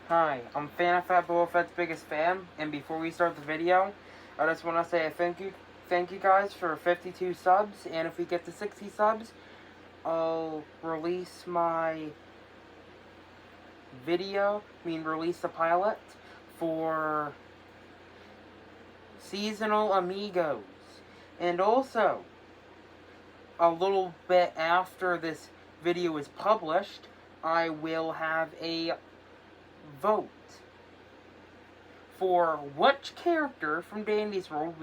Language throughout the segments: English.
Hi, I'm Fan of Fat Boba Fett's biggest fan, and before we start the video, I just want to say a thank you guys for 52 subs, and if we get to 60 subs, I'll release my release the pilot for Seasonal Amigos. And also, a little bit after this video is published, I will have a vote for which character from Dandy's World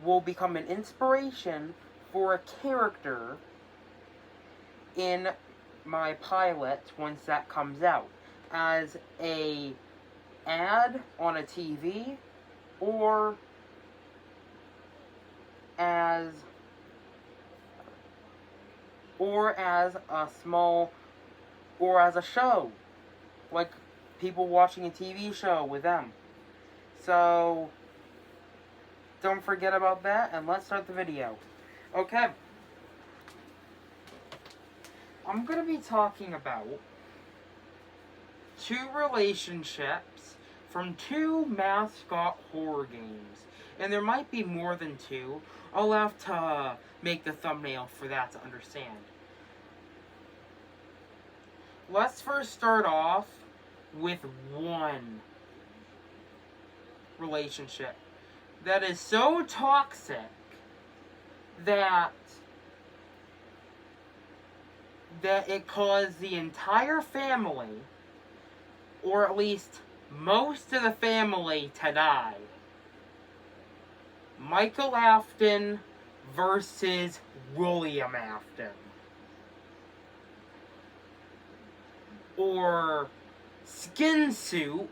will become an inspiration for a character in my pilot once that comes out, as a ad on a TV or as a show, like people watching a TV show with them. So don't forget about that, and let's start the video. Okay. I'm going to be talking about two relationships from two mascot horror games. And there might be more than two. I'll have to make the thumbnail for that to understand. Let's first start off with one relationship that is so toxic that it caused the entire family, or at least most of the family, to die. Michael Afton versus William Afton. Or Skin Suit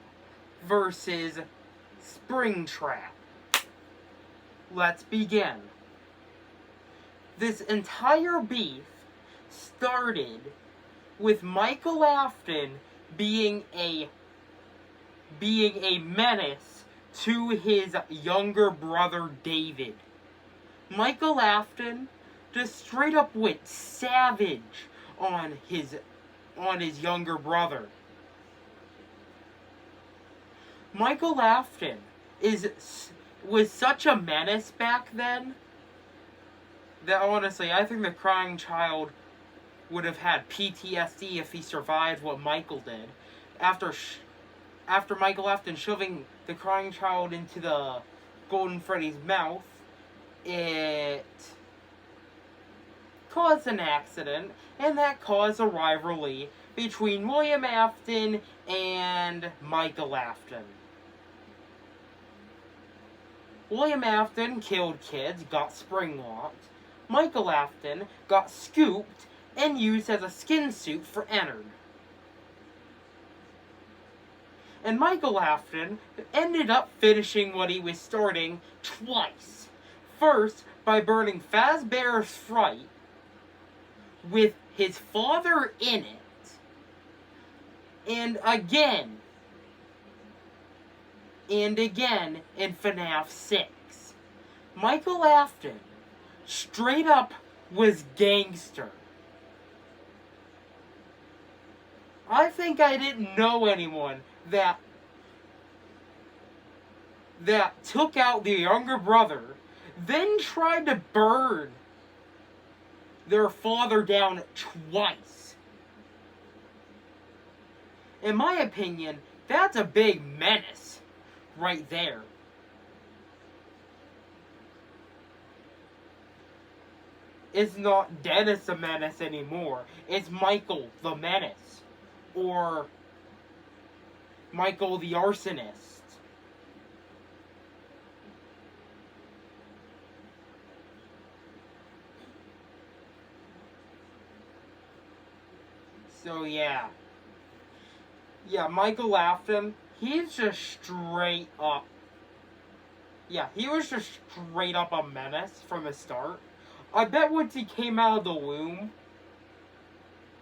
versus Springtrap. Let's begin. This entire beef started with Michael Afton being a menace to his younger brother David. Michael Afton just straight up went savage on his younger brother. Michael Afton was such a menace back then that honestly, I think the crying child would have had PTSD if he survived what Michael did. After Michael Afton shoving the crying child into the Golden Freddy's mouth, it caused an accident, and that caused a rivalry between William Afton and Michael Afton. William Afton killed kids, got spring-locked. Michael Afton got scooped and used as a skin suit for Ennard. And Michael Afton ended up finishing what he was starting twice. First, by burning Fazbear's Fright with his father in it. And again in FNAF 6. Michael Afton straight up was gangster. I think I didn't know anyone that took out the younger brother, then tried to burn their father down twice. In my opinion, that's a big menace right there. It's not Dennis the Menace anymore. It's Michael the Menace. Or Michael the Arsonist. So yeah. Yeah, Michael Afton, he's just straight up. Yeah, he was just straight up a menace from the start. I bet once he came out of the womb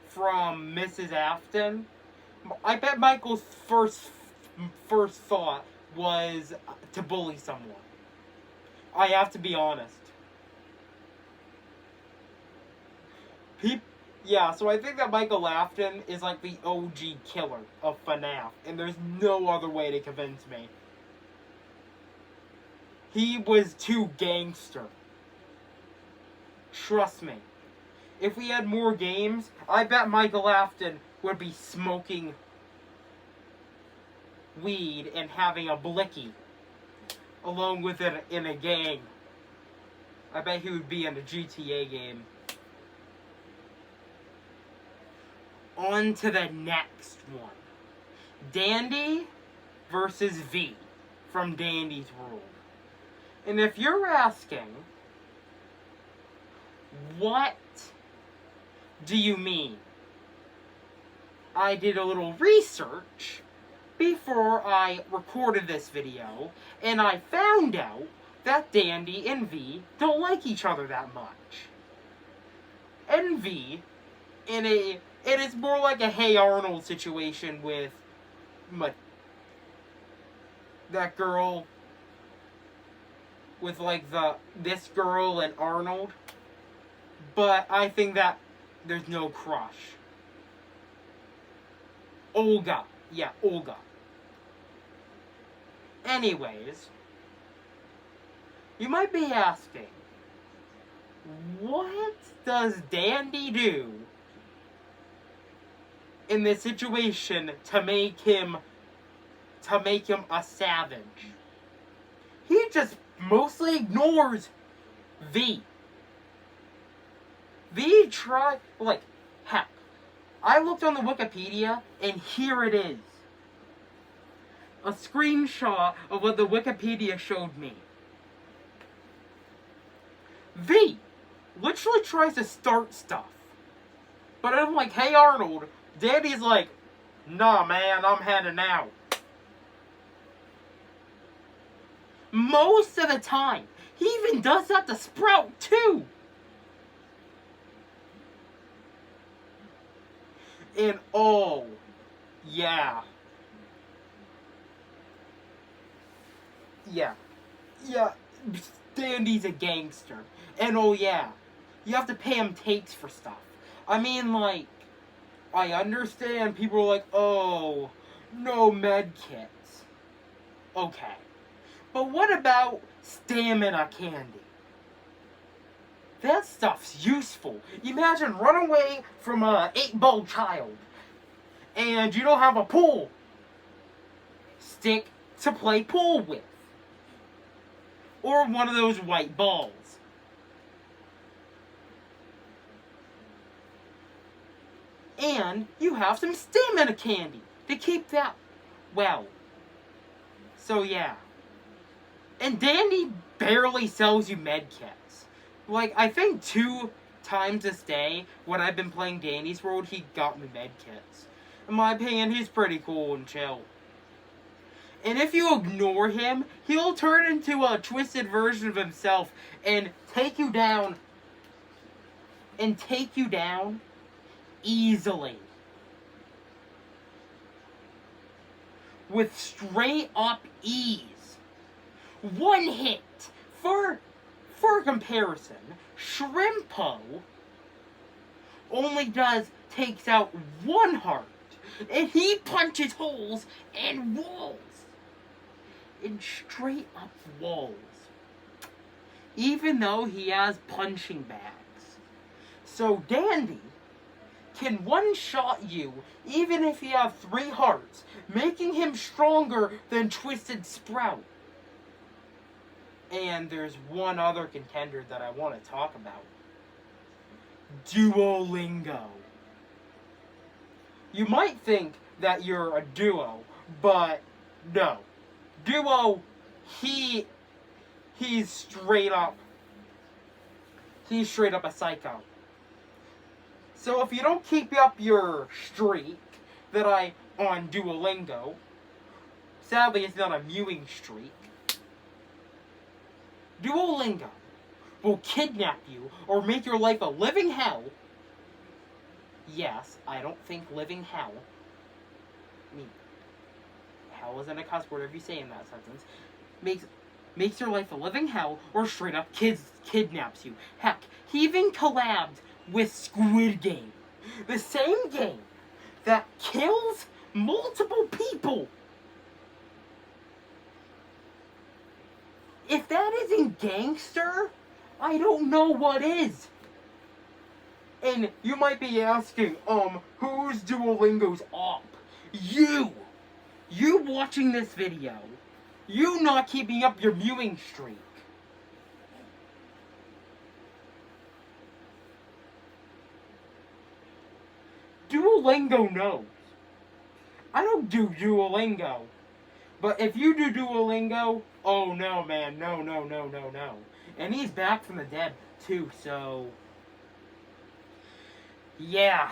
from Mrs. Afton, I bet Michael's first thought was to bully someone. I have to be honest. Yeah, so I think that Michael Afton is like the OG killer of FNAF, and there's no other way to convince me. He was too gangster. Trust me. If we had more games, I bet Michael Afton would be smoking weed and having a blicky along with it in a gang. I bet he would be in a GTA game. On to the next one. Dandy versus V from Dandy's World. And if you're asking, what do you mean? I did a little research before I recorded this video, and I found out that Dandy and V don't like each other that much. And V, it is more like a Hey Arnold situation with that girl, with like this girl and Arnold. But I think that there's no crush. Olga. Yeah, Olga. Anyways, you might be asking, what does Dandy do in this situation to make him a savage? He just mostly ignores V. V tried, like, heck, I looked on the Wikipedia, and here it is. A screenshot of what the Wikipedia showed me. V literally tries to start stuff. But I'm like, hey Arnold, Dandy's like, nah man, I'm heading out. Most of the time. He even does that to Sprout too. And oh, yeah. Yeah, Dandy's a gangster. And oh yeah, you have to pay him takes for stuff. I mean, like, I understand people are like, oh, no med kits. Okay. But what about stamina candy? That stuff's useful. Imagine run away from a 8-ball child, and you don't have a pool stick to play pool with. Or one of those white balls. And you have some stamina candy to keep that well. So yeah. And Dandy barely sells you med kits. Like, I think 2 times this day, when I've been playing Dandy's World, he got me med kits. In my opinion, he's pretty cool and chill. And if you ignore him, he'll turn into a twisted version of himself and take you down. And take you down easily. With straight up ease. One hit. For comparison, Shrimpo only takes out 1 heart. And he punches holes in walls. In straight up walls. Even though he has punching bags. So Dandy can one-shot you even if you have 3 hearts, making him stronger than Twisted Sprout. And there's one other contender that I want to talk about. Duolingo. You might think that you're a duo, but no. Duo, he's straight up a psycho. So if you don't keep up your streak on Duolingo, sadly it's not a mewing streak, Duolingo will kidnap you or make your life a living hell. Yes, I don't think living hell. I mean, hell isn't a cuss word if you say in that sentence. Makes your life a living hell or straight up kidnaps you. Heck, he even collabed with Squid Game. The same game that kills multiple people. If that isn't Gangster, I don't know what is. And you might be asking, who's Duolingo's op? You! You watching this video. You not keeping up your viewing streak. Duolingo knows. I don't do Duolingo. But if you do Duolingo, oh no, man. No, no, no, no, no. And he's back from the dead, too, so... yeah.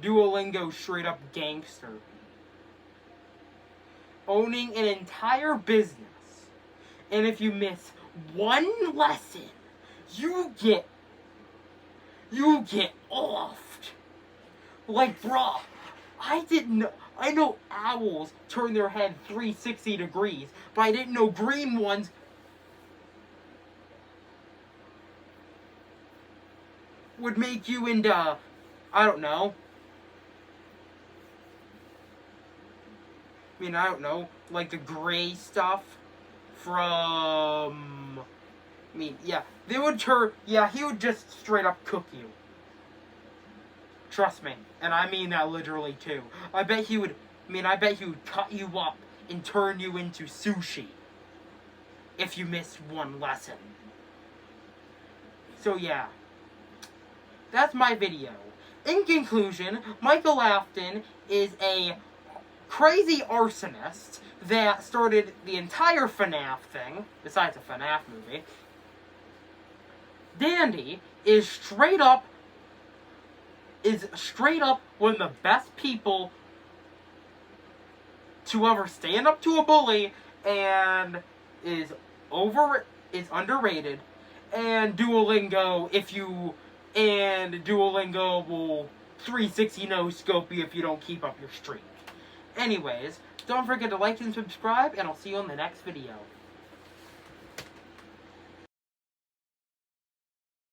Duolingo straight up gangster. Owning an entire business. And if you miss one lesson, you get offed. Like, bruh, I didn't know. I know owls turn their head 360 degrees, but I didn't know green ones would make you into, I don't know. I mean, I don't know, like the gray stuff from, I mean, yeah, they would turn, yeah, he would just straight up cook you. Trust me, and I mean that literally too. I bet he would cut you up and turn you into sushi if you missed one lesson. So yeah, that's my video. In conclusion, Michael Afton is a crazy arsonist that started the entire FNAF thing, besides a FNAF movie. Dandy is straight up one of the best people to ever stand up to a bully, and is underrated. And Duolingo will 360 no scope you if you don't keep up your streak. Anyways, don't forget to like and subscribe, and I'll see you on the next video.